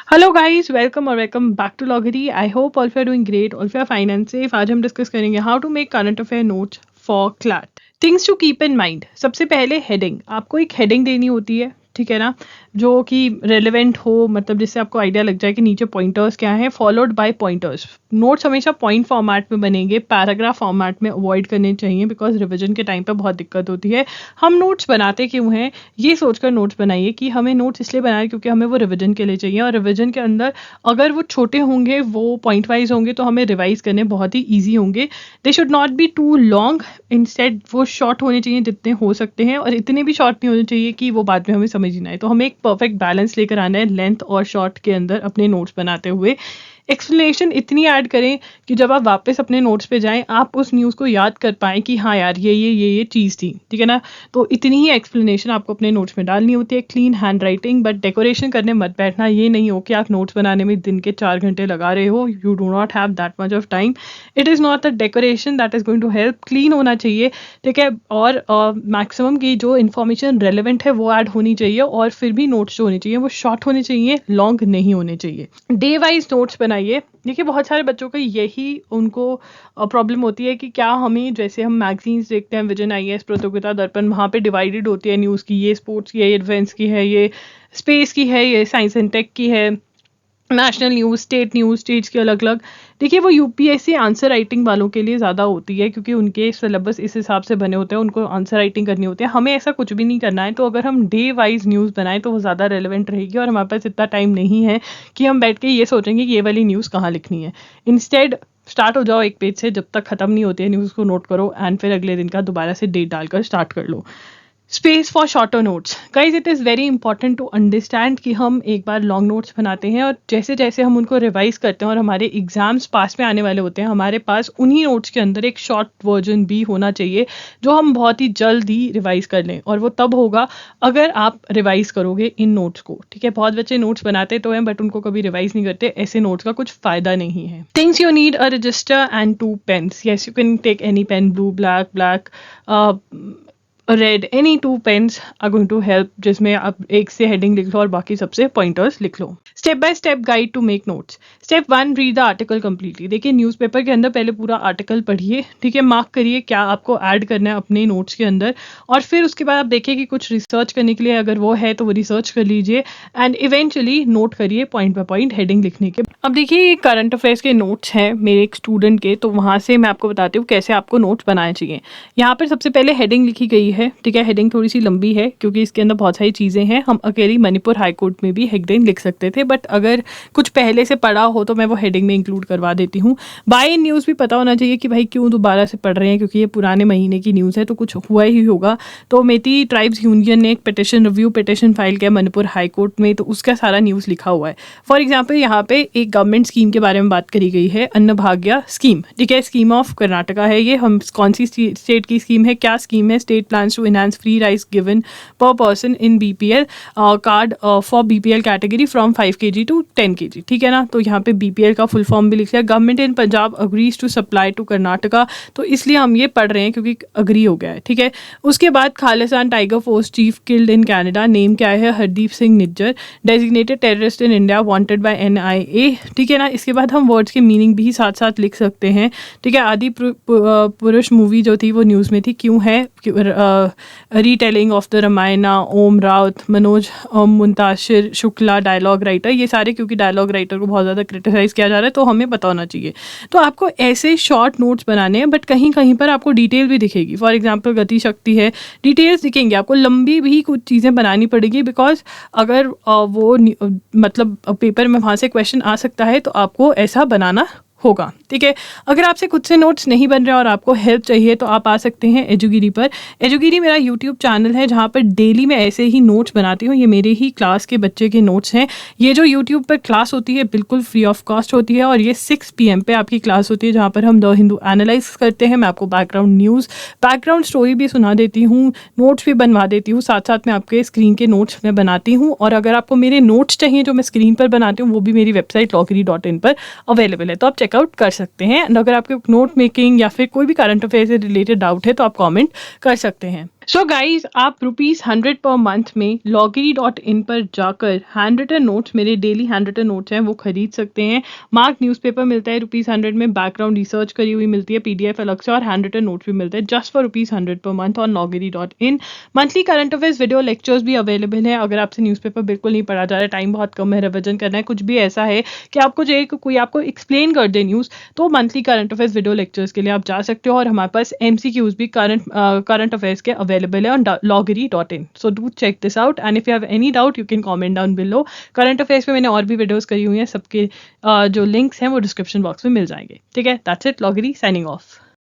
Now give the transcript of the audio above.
Hello guys, welcome और welcome back to Logri. I hope all you are doing great, all you are fine and safe. आज हम discuss करेंगे how to make current affair notes for CLAT. Things to keep in mind. सबसे पहले heading, आपको एक heading देनी होती है, ठीक है ना, जो कि रेलिवेंट हो, मतलब जिससे आपको आइडिया लग जाए कि नीचे पॉइंटर्स क्या हैं, फॉलोड बाय पॉइंटर्स। नोट्स हमेशा पॉइंट फॉर्मेट में बनेंगे, पैराग्राफ फॉर्मेट में अवॉइड करने चाहिए, बिकॉज रिविजन के टाइम पे बहुत दिक्कत होती है। हम नोट्स बनाते क्यों हैं, ये सोचकर नोट्स बनाइए कि हमें नोट्स इसलिए बनाए क्योंकि हमें वो रिविजन के लिए चाहिए, और रिविजन के अंदर अगर वो छोटे होंगे, वो पॉइंट वाइज होंगे, तो हमें रिवाइज करने बहुत ही ईजी होंगे। They should not be too long, instead वो शॉर्ट होने चाहिए जितने हो सकते हैं, और इतने भी शॉर्ट नहीं होने चाहिए कि वो बाद में हमें समझ ही ना आए। तो हमें एक परफेक्ट बैलेंस लेकर आना है लेंथ और शॉर्ट के अंदर अपने नोट्स बनाते हुए। एक्सप्लेनेशन इतनी ऐड करें कि जब आप वापस अपने नोट्स पे जाएं, आप उस न्यूज़ को याद कर पाएँ कि हाँ यार, ये चीज़ थी, ठीक है ना। तो इतनी ही एक्सप्लेनेशन आपको अपने नोट्स में डालनी होती है। Clean hand writing, but decoration करने मत बैठना। ये नहीं हो कि आप नोट्स बनाने में दिन के 4 घंटे लगा रहे हो। You do not have that much of time. It is not the decoration that is going to help. Clean होना चाहिए, ठीक है, और मैक्सिमम की जो इन्फॉर्मेशन रेलिवेंट है वो ऐड होनी चाहिए, और फिर भी नोट्स जो होने चाहिए वो शॉर्ट होने चाहिए, लॉन्ग नहीं होने चाहिए। डे वाइज नोट्स बनाइए। देखिए, बहुत सारे बच्चों का यही उनको प्रॉब्लम होती है कि क्या हमें, जैसे हम मैगजीन्स देखते हैं, विजन, IAS, प्रतियोगिता दर्पण, वहाँ पे डिवाइडेड होती है न्यूज़ की, ये स्पोर्ट्स की है, ये डिफेंस की है, ये स्पेस की है, ये साइंस एंड टेक की है, नेशनल न्यूज़, स्टेट्स की अलग अलग। देखिए, वो UPSC आंसर राइटिंग वालों के लिए ज़्यादा होती है, क्योंकि उनके सिलेबस इस हिसाब से बने होते हैं, उनको आंसर राइटिंग करनी होती है। हमें ऐसा कुछ भी नहीं करना है। तो अगर हम डे वाइज न्यूज़ बनाएं तो वो ज़्यादा रेलिवेंट रहेगी, और हमारे पास इतना टाइम नहीं है कि हम बैठ के ये सोचेंगे कि ये वाली न्यूज़ कहाँ लिखनी है। इंस्टेड स्टार्ट हो जाओ एक पेज से, जब तक ख़त्म नहीं होती है न्यूज़ को नोट करो, एंड फिर अगले दिन का दोबारा से डेट डालकर स्टार्ट कर लो। Space for shorter notes. Guys, it is very important to understand कि हम एक बार लॉन्ग नोट्स बनाते हैं, और जैसे जैसे हम उनको रिवाइज करते हैं और हमारे एग्जाम्स पास में आने वाले होते हैं, हमारे पास उन्हीं नोट्स के अंदर एक शॉर्ट वर्जन भी होना चाहिए, जो हम बहुत ही जल्द ही रिवाइज कर लें। और वो तब होगा अगर आप रिवाइज करोगे इन नोट्स को, ठीक है। बहुत बच्चे नोट्स बनाते तो हैं बट उनको कभी रिवाइज नहीं करते। ऐसे नोट्स का कुछ फायदा नहीं है। Things you need: a register and 2 pens. Yes, you can take any pen, blue, black, red, any 2 pens are going to help, जिसमें आप एक से हेडिंग लिख लो और बाकी सबसे पॉइंटर्स लिख लो। Step by step guide to make notes. Step 1, read the article completely. देखिए, न्यूज़पेपर के अंदर पहले पूरा आर्टिकल पढ़िए, ठीक है, मार्क करिए क्या आपको ऐड करना है अपने नोट्स के अंदर, और फिर उसके बाद आप देखिए कि कुछ रिसर्च करने के लिए अगर वो है तो वो रिसर्च कर लीजिए, एंड इवेंचुअली नोट करिए पॉइंट बाय पॉइंट हेडिंग लिखने के। अब देखिए, ये करंट अफेयर्स के नोट्स हैं मेरे एक स्टूडेंट के, तो वहाँ से मैं आपको बताती हूँ कैसे आपको नोट्स बनाने चाहिए। यहाँ पर सबसे पहले हेडिंग लिखी गई है, ठीक है। हेडिंग थोड़ी सी लंबी है क्योंकि इसके अंदर बहुत सारी चीज़ें हैं। हम अकेली मणिपुर हाई कोर्ट में भी हेडिंग लिख सकते थे, बट अगर कुछ पहले से पढ़ा हो तो मैं वो हेडिंग में इंक्लूड करवा देती हूँ। बाय न्यूज़ भी पता होना चाहिए कि भाई क्यों दोबारा से पढ़ रहे हैं, क्योंकि ये पुराने महीने की न्यूज़ है तो कुछ हुआ ही होगा। तो मेती ट्राइब्स यूनियन ने एक पिटिशन फाइल किया मणिपुर हाई कोर्ट में, तो उसका सारा न्यूज़ लिखा हुआ है। फॉर एग्जाम्पल, यहाँ पे एक गवर्नमेंट स्कीम के बारे में बात करी गई है, अन्नभाग्य स्कीम, ठीक है। स्कीम ऑफ कर्नाटका है ये। हम कौन सी स्टेट की स्कीम है, क्या स्कीम है? State plans to enhance free rice given per person in BPL card for BPL category from 5 kg to 10 kg, ठीक है ना। तो यहाँ पे BPL का फुल फॉर्म भी लिख लिया। Government in Punjab agrees to supply to Karnataka, तो इसलिए हम ये पढ़ रहे हैं क्योंकि अग्री हो गया है, ठीक है। उसके बाद Khalistan tiger force chief killed in Canada, name क्या है? Hardeep Singh Nijjar, designated terrorist in India, wanted bye NIA, ठीक है ना। इसके बाद हम वर्ड्स के मीनिंग भी साथ साथ लिख सकते हैं, ठीक है। आदि पुरुष मूवी जो थी वो न्यूज़ में थी, क्यों है? Retelling of the Ramayana, Om Raut, Manoj Muntashir Shukla dialogue writer, ये सारे क्योंकि डायलॉग राइटर को बहुत ज़्यादा क्रिटिसाइज़ किया जा रहा है, तो हमें पता होना चाहिए। तो आपको ऐसे शॉर्ट नोट्स बनाने हैं, बट कहीं कहीं पर आपको डिटेल भी दिखेगी। फॉर एग्जांपल, गति शक्ति है, डिटेल्स दिखेंगे आपको, लंबी भी कुछ चीज़ें बनानी पड़ेगी, बिकॉज अगर वो मतलब पेपर में वहाँ से क्वेश्चन आ सकता है, तो आपको ऐसा बनाना होगा, ठीक है। अगर आपसे खुद से नोट्स नहीं बन रहे और आपको हेल्प चाहिए तो आप आ सकते हैं एजुगिरी पर। एजुगिरी मेरा यूट्यूब चैनल है जहाँ पर डेली मैं ऐसे ही नोट्स बनाती हूँ। ये मेरे ही क्लास के बच्चे के नोट्स हैं। ये जो यूट्यूब पर क्लास होती है बिल्कुल फ्री ऑफ कॉस्ट होती है, और ये 6 PM पे आपकी क्लास होती है, जहाँ पर हम द हिंदू एनालाइज करते हैं। मैं आपको बैकग्राउंड न्यूज़, बैकग्राउंड स्टोरी भी सुना देती हूँ, नोट्स भी बनवा देती हूँ, साथ साथ में आपके स्क्रीन के नोट्स मैं बनाती हूँ। और अगर आपको मेरे नोट्स चाहिए जो मैं स्क्रीन पर बनाती हूँ, वो भी मेरी वेबसाइट loggery.in पर अवेलेबल है, तो आप चेकआउट कर सकते हैं। एंड अगर आपके नोट मेकिंग या फिर कोई भी करंट अफेयर से रिलेटेड डाउट है तो आप कमेंट कर सकते हैं। सो गाइज, आप ₹100 पर मंथ में loggery.in पर जाकर हैंड रिटन नोट्स, मेरे डेली हैंड रिटन नोट्स हैं, वो खरीद सकते हैं। मार्क न्यूज़पेपर मिलता है ₹100 में, बैकग्राउंड रिसर्च करी हुई मिलती है पीडीएफ अलग से, और हैंड रिटन नोट्स भी मिलते हैं just for ₹100 per month on loggery.in। Monthly current affairs video lectures भी अवेलेबल है। अगर आपसे न्यूज़पेपर बिल्कुल नहीं पढ़ा जा रहा है, टाइम बहुत कम है, रिविजन करना है, कुछ भी ऐसा है कि आपको जो कोई आपको एक्सप्लेन कर दे न्यूज़, तो monthly current affairs video lectures के लिए आप जा सकते हो। और हमारे पास एमसीक्यूज भी करंट अफेयर्स के अवेलेबल है on loggery.in। So do check this out, and if you have any doubt you can comment down below. Current affairs पे मैंने और भी वीडियोस करी हुई हैं, सबके जो लिंक्स हैं वो डिस्क्रिप्शन बॉक्स में मिल जाएंगे। ठीक है, दैट्स इट, लॉगरी साइनिंग ऑफ।